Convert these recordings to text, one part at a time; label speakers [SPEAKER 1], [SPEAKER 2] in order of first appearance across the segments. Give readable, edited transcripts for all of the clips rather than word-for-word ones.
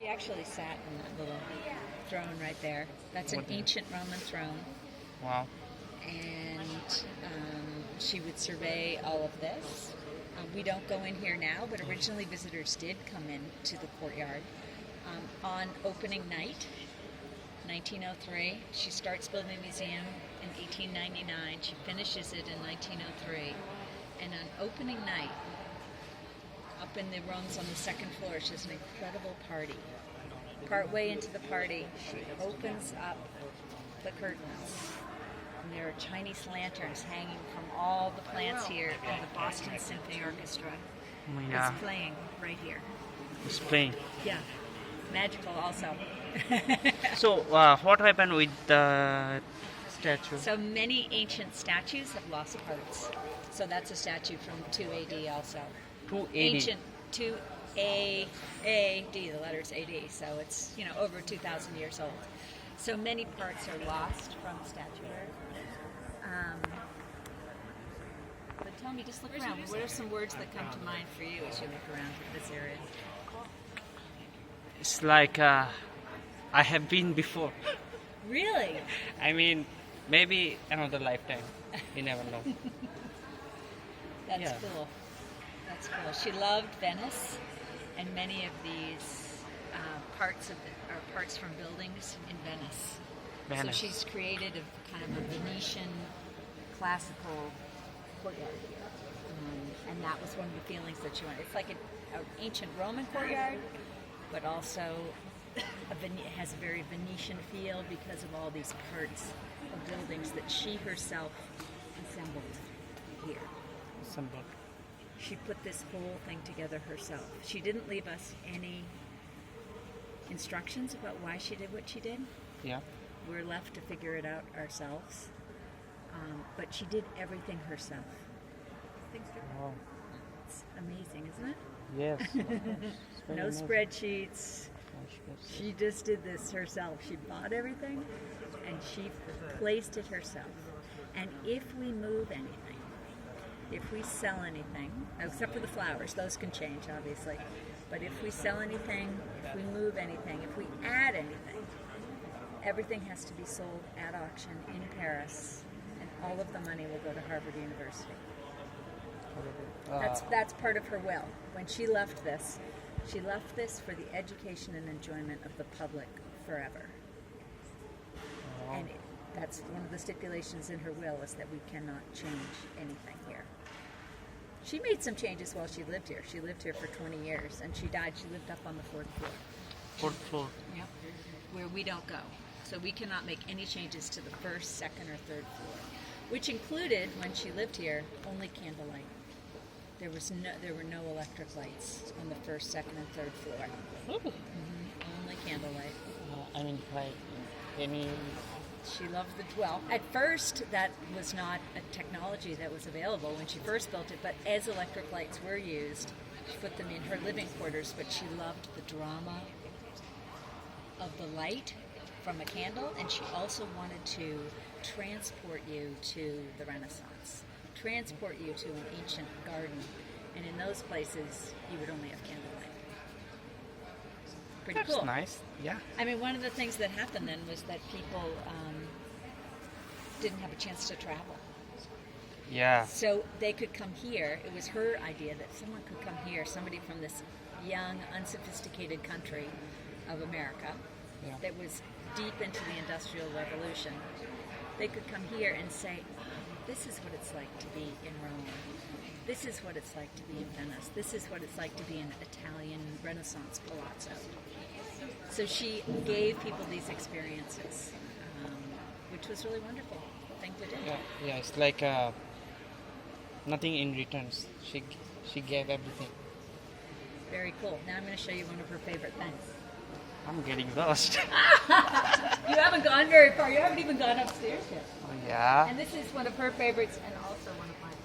[SPEAKER 1] actually sat in that little throne right there. That's an ancient Roman throne.
[SPEAKER 2] Wow.
[SPEAKER 1] And she would survey all of this. We don't go in here now, but originally visitors did come in to the courtyard. On opening night, 1903, she starts building the museum in 1899. She finishes it in 1903. And on opening night, up in the rooms on the second floor, she has an incredible party. Partway into the party, she opens up the curtains. And there are Chinese lanterns hanging from all the plants here, and the Boston Symphony Orchestra is playing right here.
[SPEAKER 2] It's playing.
[SPEAKER 1] Yeah, magical also.
[SPEAKER 2] So, what happened with the statue?
[SPEAKER 1] So many ancient statues have lost parts. So that's a statue from 2 AD also.
[SPEAKER 2] 2 AD.
[SPEAKER 1] Ancient 2 AD, the letter's AD, so it's over 2,000 years old. So many parts are lost from statuary. But tell me, just look around. What are some words that come to mind for you as you look around this area?
[SPEAKER 2] It's like I have been before.
[SPEAKER 1] Really?
[SPEAKER 2] I mean, maybe another lifetime. You never know.
[SPEAKER 1] That's cool. That's cool. She loved Venice, and many of these parts are parts from buildings in Venice. So she's created a kind of a Venetian classical courtyard here, and that was one of the feelings that she wanted. It's like an ancient Roman courtyard, but also it has a very Venetian feel because of all these parts of buildings that she herself assembled here.
[SPEAKER 2] Assembled.
[SPEAKER 1] She put this whole thing together herself. She didn't leave us any instructions about why she did what she did.
[SPEAKER 2] Yeah.
[SPEAKER 1] We're left to figure it out ourselves. But she did everything herself.
[SPEAKER 2] Wow.
[SPEAKER 1] It's amazing, isn't it?
[SPEAKER 2] Yes.
[SPEAKER 1] No spreadsheets. She just did this herself. She bought everything and she placed it herself. And if we move anything, if we sell anything, except for the flowers, those can change obviously, but if we sell anything, if we move anything, if we add anything, everything has to be sold at auction in Paris, and all of the money will go to Harvard University. That's part of her will. When she left this for the education and enjoyment of the public forever. And that's one of the stipulations in her will, is that we cannot change anything here. She made some changes while she lived here. She lived here for 20 years, and she died. She lived up on the 4th floor.
[SPEAKER 2] 4th floor.
[SPEAKER 1] Yep. Where we don't go. So we cannot make any changes to the 1st, 2nd, or 3rd floor, which included, when she lived here, only candlelight. There were no electric lights on the 1st, 2nd, and 3rd floor. Only candlelight.
[SPEAKER 2] I mean, like any.
[SPEAKER 1] She loved at first that was not a technology that was available when she first built it, but as electric lights were used, she put them in her living quarters, but she loved the drama of the light from a candle, and she also wanted to transport you to the Renaissance, transport you to an ancient garden, and in those places you would only have candlelight. Pretty
[SPEAKER 2] That's
[SPEAKER 1] cool.
[SPEAKER 2] Nice. Yeah.
[SPEAKER 1] I mean, one of the things that happened then was that people didn't have a chance to travel.
[SPEAKER 2] Yeah.
[SPEAKER 1] So they could come here. It was her idea that someone could come here, somebody from this young, unsophisticated country of America that was deep into the Industrial Revolution. They could come here and say, this is what it's like to be in Rome. This is what it's like to be in Venice. This is what it's like to be in Italian Renaissance palazzo. So she gave people these experiences, which was really wonderful thing to do.
[SPEAKER 2] Yeah, it's like nothing in returns. She gave everything.
[SPEAKER 1] Very cool. Now I'm going to show you one of her favorite things.
[SPEAKER 2] I'm getting lost.
[SPEAKER 1] You haven't gone very far. You haven't even gone upstairs yet.
[SPEAKER 2] Oh, yeah.
[SPEAKER 1] And this is one of her favorites and also one of mine.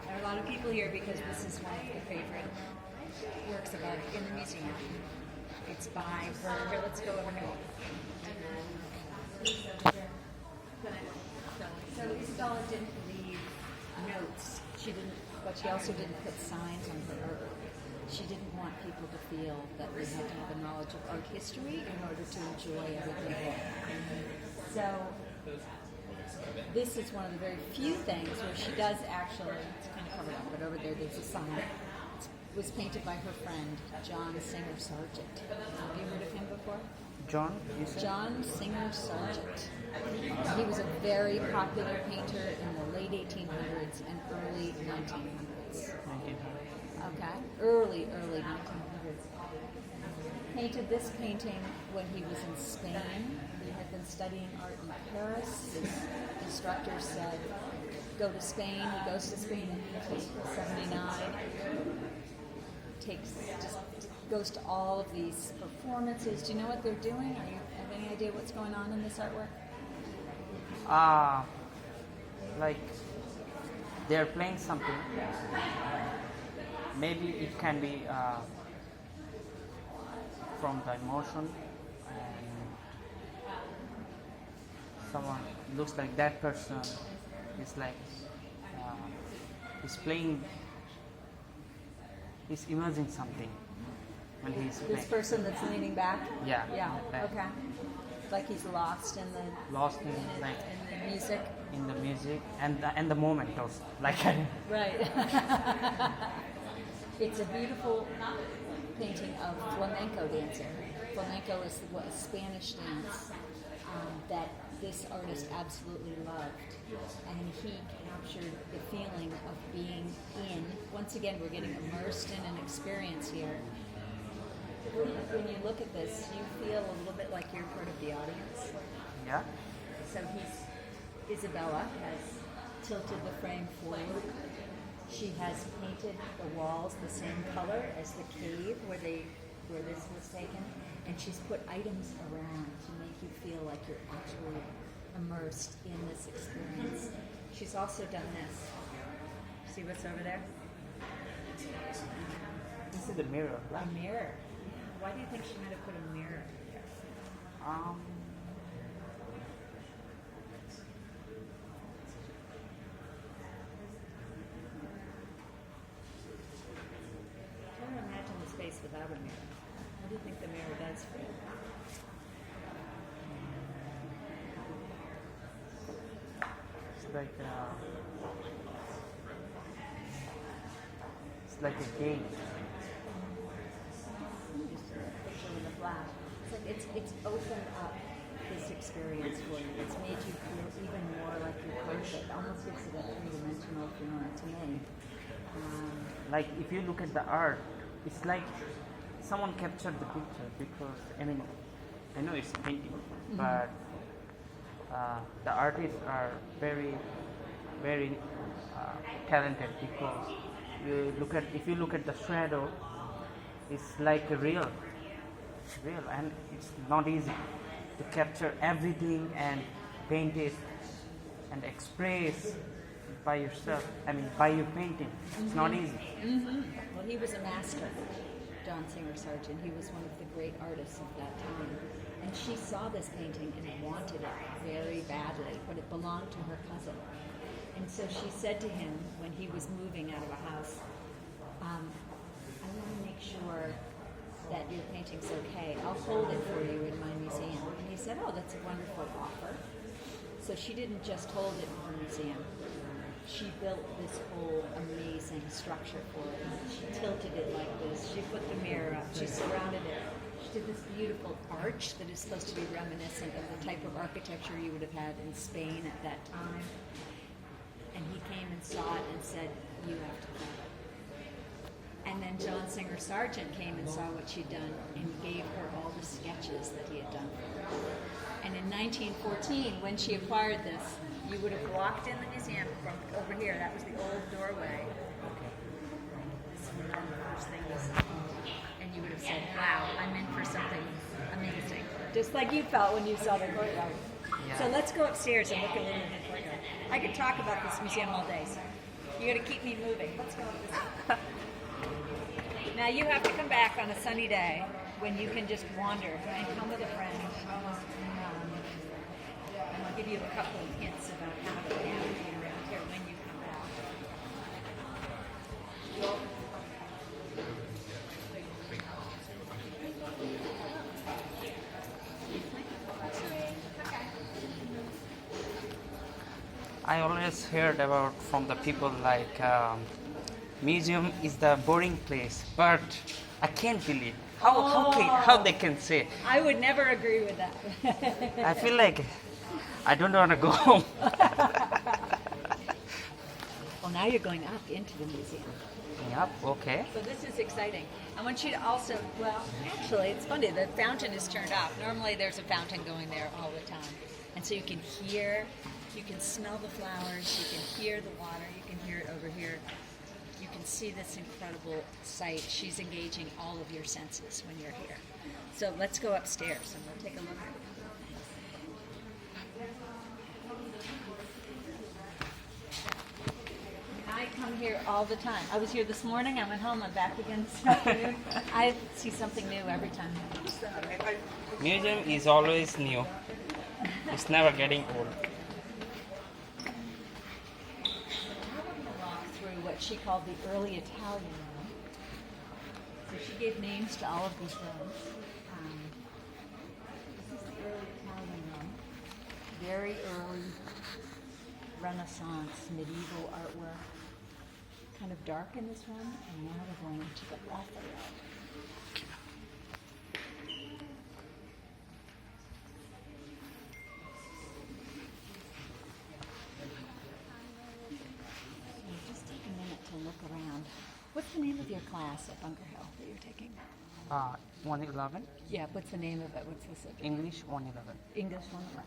[SPEAKER 1] There are a lot of people here because this is one of the favorite works of art in the museum. It's by her. Here, let's go over here. So Isabella didn't leave notes. She didn't, but she also didn't put signs on her people to feel that they had to have a knowledge of art history in order to enjoy everything there. So this is one of the very few things where she does actually, it's kind of covered up, but over there's a sign. It was painted by her friend, John Singer Sargent. Have you heard of him before?
[SPEAKER 2] John, you said?
[SPEAKER 1] John Singer Sargent. He was a very popular painter in the late 1800s and early 1900s.
[SPEAKER 2] 1900.
[SPEAKER 1] Okay, early 1900s. Painted this painting when he was in Spain. He had been studying art in Paris. His instructor said, go to Spain. He goes to Spain in 1879. Just goes to all of these performances. Do you know what they're doing? Or you have any idea what's going on in this artwork?
[SPEAKER 2] Like they're playing something. Maybe it can be from the emotion, and someone looks like that person is like is playing, he's imaging something when he's playing.
[SPEAKER 1] This person that's leaning back?
[SPEAKER 2] Yeah.
[SPEAKER 1] Yeah,
[SPEAKER 2] Like,
[SPEAKER 1] okay. Like he's lost in the
[SPEAKER 2] lost in like
[SPEAKER 1] in the music.
[SPEAKER 2] in the music and the moment also. Like
[SPEAKER 1] Right. It's a beautiful painting of flamenco dancing. Flamenco is a Spanish dance that this artist absolutely loved. And he captured the feeling of being in. Once again, we're getting immersed in an experience here. When you look at this, you feel a little bit like you're part of the audience.
[SPEAKER 2] yeah.
[SPEAKER 1] So Isabella has tilted the frame forward. She has painted the walls the same color as the cave where this was taken, and she's put items around to make you feel like you're actually immersed in this experience. She's also done this. See what's over there?
[SPEAKER 2] This is the mirror, right?
[SPEAKER 1] A mirror. Why do you think she might have put a mirror here? Try to imagine the space without a mirror. What do you think the mirror does for you?
[SPEAKER 2] It's like a game.
[SPEAKER 1] Just a picture with a flash. It's like it's opened up this experience for you. It's made you feel even more like you're part of it. It almost gives it a three-dimensional feeling to me.
[SPEAKER 2] Like if you look at the art, it's like someone captured the picture, because I know it's painting, but the artists are very, very talented, because if you look at the shadow, it's like a real, and it's not easy to capture everything and paint it and express by yourself. By your painting. It's not easy.
[SPEAKER 1] Mm-hmm. Well, he was a master, John Singer Sargent. He was one of the great artists of that time. And she saw this painting and wanted it very badly, but it belonged to her cousin. And so she said to him when he was moving out of a house, I want to make sure that your painting's okay. I'll hold it for you in my museum. And he said, oh, that's a wonderful offer. So she didn't just hold it in her museum. She built this whole amazing structure for it. She tilted it like this. She put the mirror up. She surrounded it. She did this beautiful arch that is supposed to be reminiscent of the type of architecture you would have had in Spain at that time. And he came and saw it and said, you have to have it. And then John Singer Sargent came and saw what she'd done and gave her all the sketches that he had done for her. And in 1914, when she acquired this, you would have walked in the museum from over here. That was the old doorway. This was one of the first things. And you would have said, wow, I'm in for something amazing. Just like you felt when you saw the courtyard.
[SPEAKER 2] Yeah.
[SPEAKER 1] So let's go upstairs and look a little bit further. I could talk about this museum all day, so you got to keep me moving. Let's go up this. Now you have to come back on a sunny day when you can just wander and come with a friend. And I'll give you a couple of hints about how to navigate around here when you come back.
[SPEAKER 2] I always heard about from the people like museum is the boring place, but I can't believe how they can say.
[SPEAKER 1] I would never agree with that.
[SPEAKER 2] I feel like I don't want to go home.
[SPEAKER 1] Well, now you're going up into the museum.
[SPEAKER 2] Yep. Okay.
[SPEAKER 1] So this is exciting. I want you to also, well, actually, it's funny. The fountain is turned off. Normally there's a fountain going there all the time. And so you can hear, you can smell the flowers, you can hear the water, you can hear it over here. You can see this incredible sight. She's engaging all of your senses when you're here. So let's go upstairs and we'll take a look at it. I come here all the time. I was here this morning, I went home, I'm back again this afternoon. I see something new every time.
[SPEAKER 2] Museum is always new. It's never getting old.
[SPEAKER 1] Now we're going to walk through what she called the early Italian room. So she gave names to all of these rooms. This is the early Italian room. Very early Renaissance, medieval artwork. Kind of dark in this room, and now we're going into the Raphael. Just take a minute to look around. What's the name of your class at Bunker Hill that you're taking?
[SPEAKER 2] 111.
[SPEAKER 1] Yeah, what's the name of it? What's the subject?
[SPEAKER 2] English 111.
[SPEAKER 1] English 111.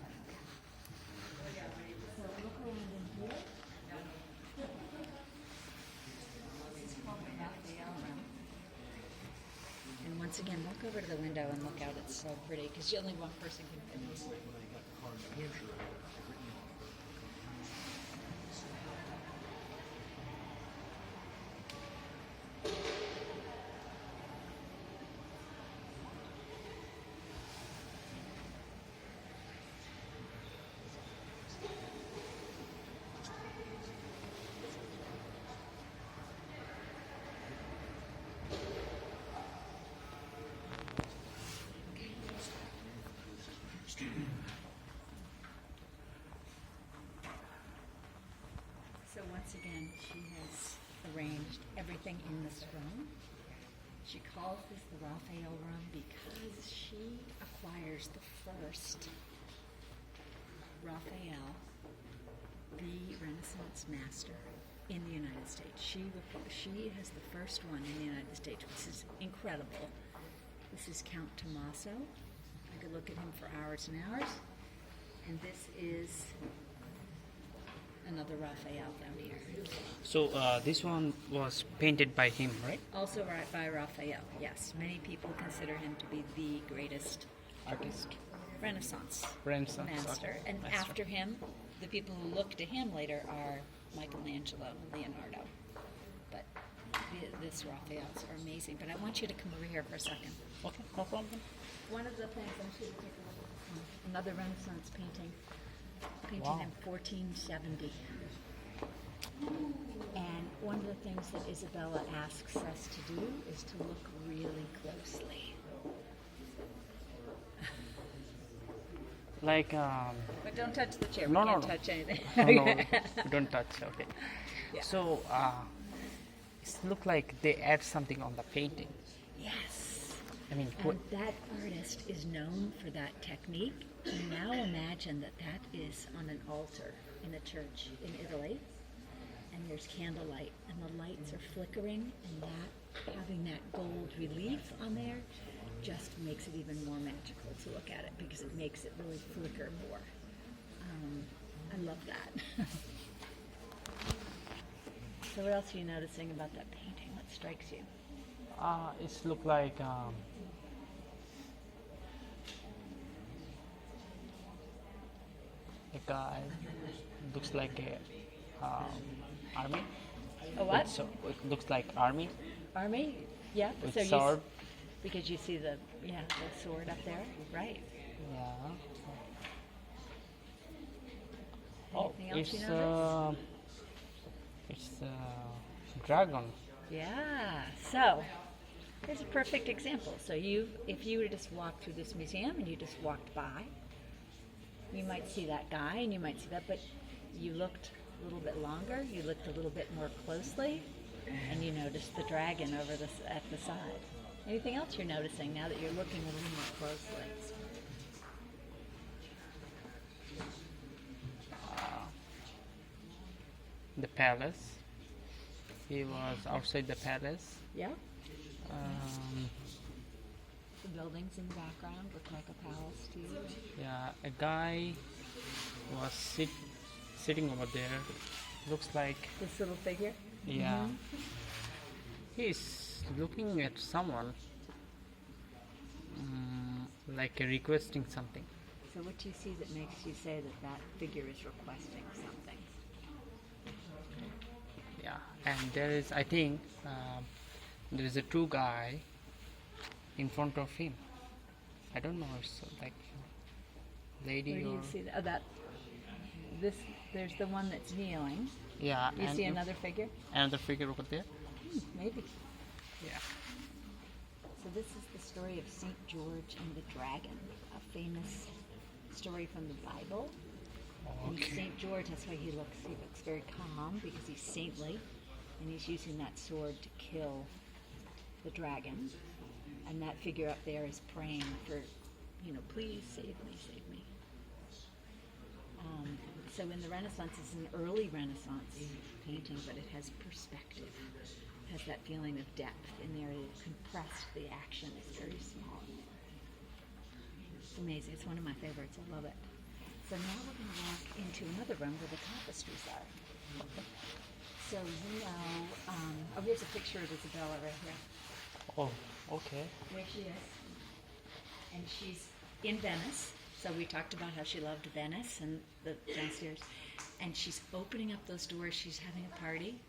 [SPEAKER 1] So look around in here. This is called the Raphael room. And once again, look over to the window and look out. It's so pretty because only one person can fit this. So once again, she has arranged everything in this room. She calls this the Raphael room because she acquires the first Raphael, the Renaissance master in the United States. She has the first one in the United States, which is incredible. This is Count Tommaso. I could look at him for hours and hours. And this is another Raphael down here.
[SPEAKER 2] So this one was painted by him, right?
[SPEAKER 1] Also by Raphael, yes. Many people consider him to be the greatest
[SPEAKER 2] Artist.
[SPEAKER 1] Renaissance
[SPEAKER 2] okay.
[SPEAKER 1] master. And
[SPEAKER 2] Master.
[SPEAKER 1] after him, the people who look to him later are Michelangelo and Leonardo. But this Raphaels are amazing. But I want you to come over here for a second.
[SPEAKER 2] Okay, no problem.
[SPEAKER 1] One of the things, I want you to take a look at this one. Another Renaissance painting. Painted
[SPEAKER 2] Wow.
[SPEAKER 1] in 1470. And one of the things that Isabella asks us to do is to look really closely.
[SPEAKER 2] Like
[SPEAKER 1] But don't touch the chair.
[SPEAKER 2] No,
[SPEAKER 1] we
[SPEAKER 2] no,
[SPEAKER 1] can't
[SPEAKER 2] no.
[SPEAKER 1] touch anything.
[SPEAKER 2] no, don't touch. Okay.
[SPEAKER 1] Yeah.
[SPEAKER 2] So it look like they add something on the painting.
[SPEAKER 1] Yes.
[SPEAKER 2] I mean,
[SPEAKER 1] And that artist is known for that technique. And now imagine that that is on an altar in a church in Italy. And there's candlelight, and the lights are flickering, and that having that gold relief on there just makes it even more magical to look at it because it makes it really flicker more. I love that. So what else are you noticing about that painting? What strikes you?
[SPEAKER 2] it's look like a guy looks like a army.
[SPEAKER 1] A what?
[SPEAKER 2] So it looks like army
[SPEAKER 1] Army? Yeah.
[SPEAKER 2] with
[SPEAKER 1] so
[SPEAKER 2] sword.
[SPEAKER 1] because you see the sword up there, right?
[SPEAKER 2] Yeah.
[SPEAKER 1] Anything else
[SPEAKER 2] it's
[SPEAKER 1] you notice?
[SPEAKER 2] it's dragon.
[SPEAKER 1] Yeah. So here's a perfect example. So if you were to just walk through this museum and you just walked by, you might see that guy and you might see that, but you looked a little bit longer, you looked a little bit more closely, and you noticed the dragon over at the side. Anything else you're noticing now that you're looking a little more closely?
[SPEAKER 2] The palace. He was outside the palace.
[SPEAKER 1] Yeah.
[SPEAKER 2] Um,
[SPEAKER 1] The buildings in the background look like a palace to you.
[SPEAKER 2] yeah, a guy was sitting over there. Looks like,
[SPEAKER 1] This little figure.
[SPEAKER 2] yeah, he's looking at someone, like requesting something.
[SPEAKER 1] So what do you see that makes you say that that figure is requesting something?
[SPEAKER 2] Yeah, and there is, I think, there is a two guy in front of him. I don't know, it's like lady
[SPEAKER 1] Where do
[SPEAKER 2] or
[SPEAKER 1] you see that? Oh, this. There's the one that's kneeling.
[SPEAKER 2] yeah.
[SPEAKER 1] Do you
[SPEAKER 2] and
[SPEAKER 1] see another figure?
[SPEAKER 2] another figure over there.
[SPEAKER 1] Maybe.
[SPEAKER 2] Yeah.
[SPEAKER 1] So this is the story of Saint George and the Dragon, a famous story from the Bible. And
[SPEAKER 2] Okay.
[SPEAKER 1] Saint George, that's why he looks very calm, because he's saintly, and he's using that sword to kill the dragon. And that figure up there is praying for, please save me, save me. So in the Renaissance, it's an early Renaissance painting, but it has perspective. It has that feeling of depth in there. It's compressed. The action is very small. It's amazing. It's one of my favorites. I love it. So now we're going to walk into another room where the tapestries are. So here's a picture of Isabella right here.
[SPEAKER 2] Oh, okay.
[SPEAKER 1] There she is. And she's in Venice. So we talked about how she loved Venice and the downstairs. And she's opening up those doors. She's having a party,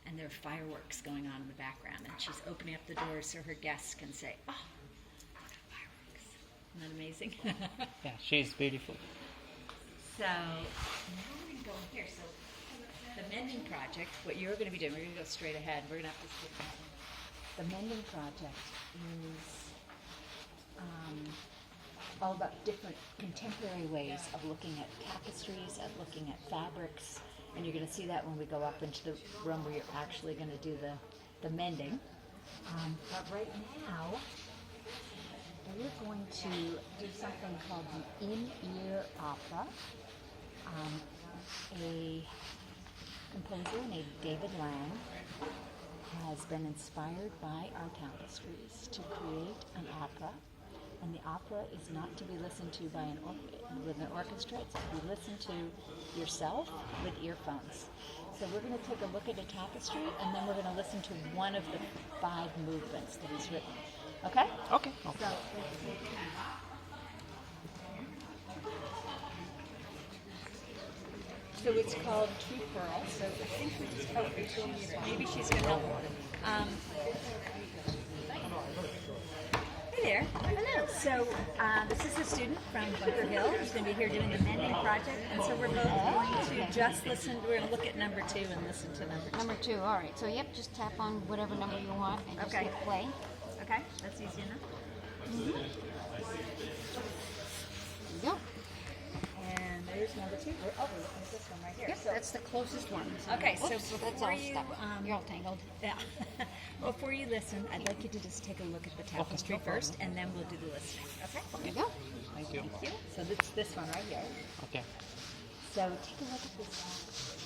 [SPEAKER 1] and there are fireworks going on in the background. And she's opening up the doors so her guests can say, "Oh, fireworks." Isn't that amazing?
[SPEAKER 2] Yeah, she's beautiful.
[SPEAKER 1] So now we're going to go in here. So the mending project, what you're going to be doing, we're going to go straight ahead. We're going to have to skip that one. The mending project is all about different contemporary ways of looking at tapestries, of looking at fabrics, and you're going to see that when we go up into the room where you're actually going to do the mending. But right now, we're going to do something called the in-ear opera. A composer named David Lang has been inspired by our tapestries to create an opera, and the opera is not to be listened to by with an orchestra. It's to be listened to yourself with earphones. So we're going to take a look at a tapestry, and then we're going to listen to one of the 5 movements that he's written. Okay?
[SPEAKER 2] Okay.
[SPEAKER 1] So, so it's called True Pearl. So I think we just, maybe she's going to help. Hey there. Hello. So this is a student from Bunker Hill who's going to be here doing the mending project. And so we're both going to just listen. We're going to look at number 2 and listen to number 2.
[SPEAKER 3] Number 2, all right. So, yep, just tap on whatever number you want and just
[SPEAKER 1] Okay.
[SPEAKER 3] hit play.
[SPEAKER 1] Okay, that's easy enough.
[SPEAKER 3] There you go.
[SPEAKER 1] And there's number 2. We're looking at this one right here.
[SPEAKER 3] Yep,
[SPEAKER 1] So,
[SPEAKER 3] that's the closest one.
[SPEAKER 1] okay, so
[SPEAKER 3] Oops, that's
[SPEAKER 1] before
[SPEAKER 3] all
[SPEAKER 1] you,
[SPEAKER 3] stuck. You're all tangled.
[SPEAKER 1] yeah, before you listen, I'd like you to just take a look at the tapestry first, and then we'll do the listening. Okay?
[SPEAKER 3] There you go.
[SPEAKER 2] Thank you.
[SPEAKER 1] Thank you. So this one right here.
[SPEAKER 2] Okay.
[SPEAKER 1] So take a look at this tapestry.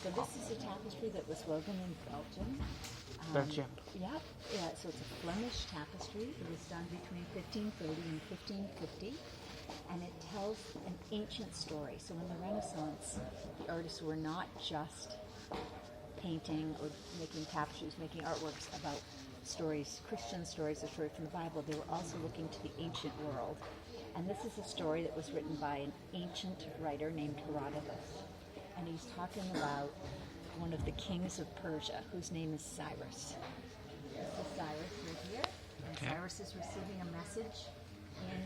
[SPEAKER 1] So this is a tapestry that was woven in Belgium.
[SPEAKER 2] Belgium.
[SPEAKER 1] Yeah, so it's a Flemish tapestry. It was done between 1530 and 1550, and it tells an ancient story. So in the Renaissance, the artists were not just painting or making tapestries, making artworks about stories, Christian stories, a story from the Bible. They were also looking to the ancient world. And this is a story that was written by an ancient writer named Herodotus. And he's talking about one of the kings of Persia, whose name is Cyrus. This is Cyrus right here. And
[SPEAKER 2] Okay.
[SPEAKER 1] Cyrus is receiving a message in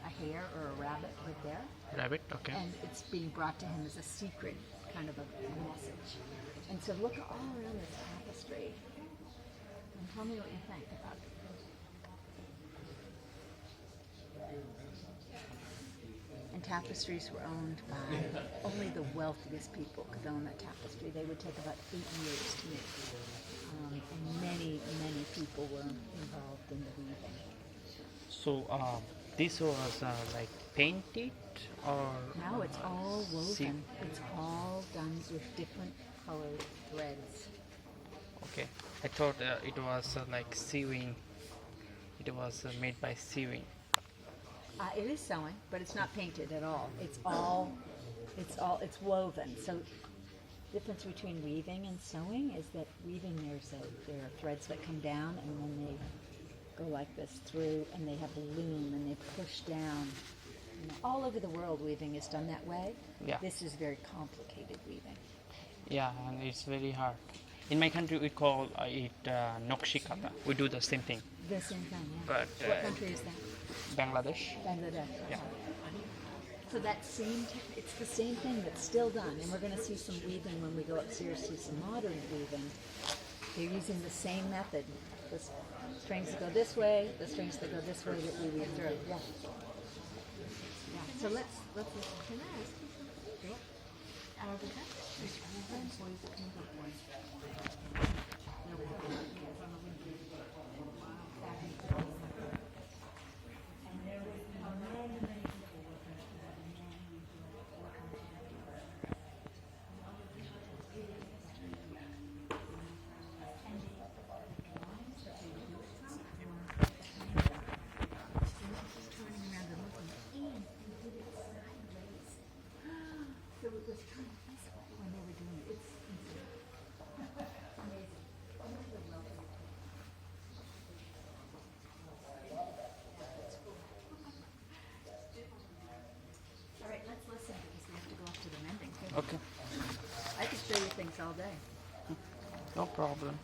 [SPEAKER 1] a hare or a rabbit right there.
[SPEAKER 2] Rabbit. Okay.
[SPEAKER 1] And it's being brought to him as a secret kind of a message. And so look all around this tapestry and tell me what you think about it. And tapestries were owned by only the wealthiest people could own a tapestry. They would take about 8 years to make. And many, many people were involved in the weaving.
[SPEAKER 2] So this was like painted or
[SPEAKER 1] Now it's all woven.
[SPEAKER 2] See-
[SPEAKER 1] It's all done with different colored threads.
[SPEAKER 2] okay. I thought it was like sewing. It was made by sewing.
[SPEAKER 1] It is sewing, but it's not painted at all. It's woven. So difference between weaving and sewing is that weaving there are threads that come down and then they go like this through, and they have the loom and they push down. You know, all over the world, weaving is done that way.
[SPEAKER 2] Yeah.
[SPEAKER 1] This is very complicated weaving.
[SPEAKER 2] Yeah, and it's very hard. In my country, we call it nokshikata. We do the same thing.
[SPEAKER 1] The same thing. Yeah.
[SPEAKER 2] But
[SPEAKER 1] What country is that?
[SPEAKER 2] Bangladesh.
[SPEAKER 1] Bangladesh.
[SPEAKER 2] Yeah.
[SPEAKER 1] So that it's the same thing that's still done, and we're going to see some weaving when we go upstairs to some modern weaving. They're using the same method. The strings that go this way, the strings that go this way that we weave through. Yeah. Yeah. So let's listen.
[SPEAKER 3] Can I ask you something? Arabica?
[SPEAKER 1] So it was turned this way when they were doing it. It's amazing. All right, let's listen because we have to go off to the mending.
[SPEAKER 2] Okay.
[SPEAKER 1] I could show you things all day.
[SPEAKER 2] No problem.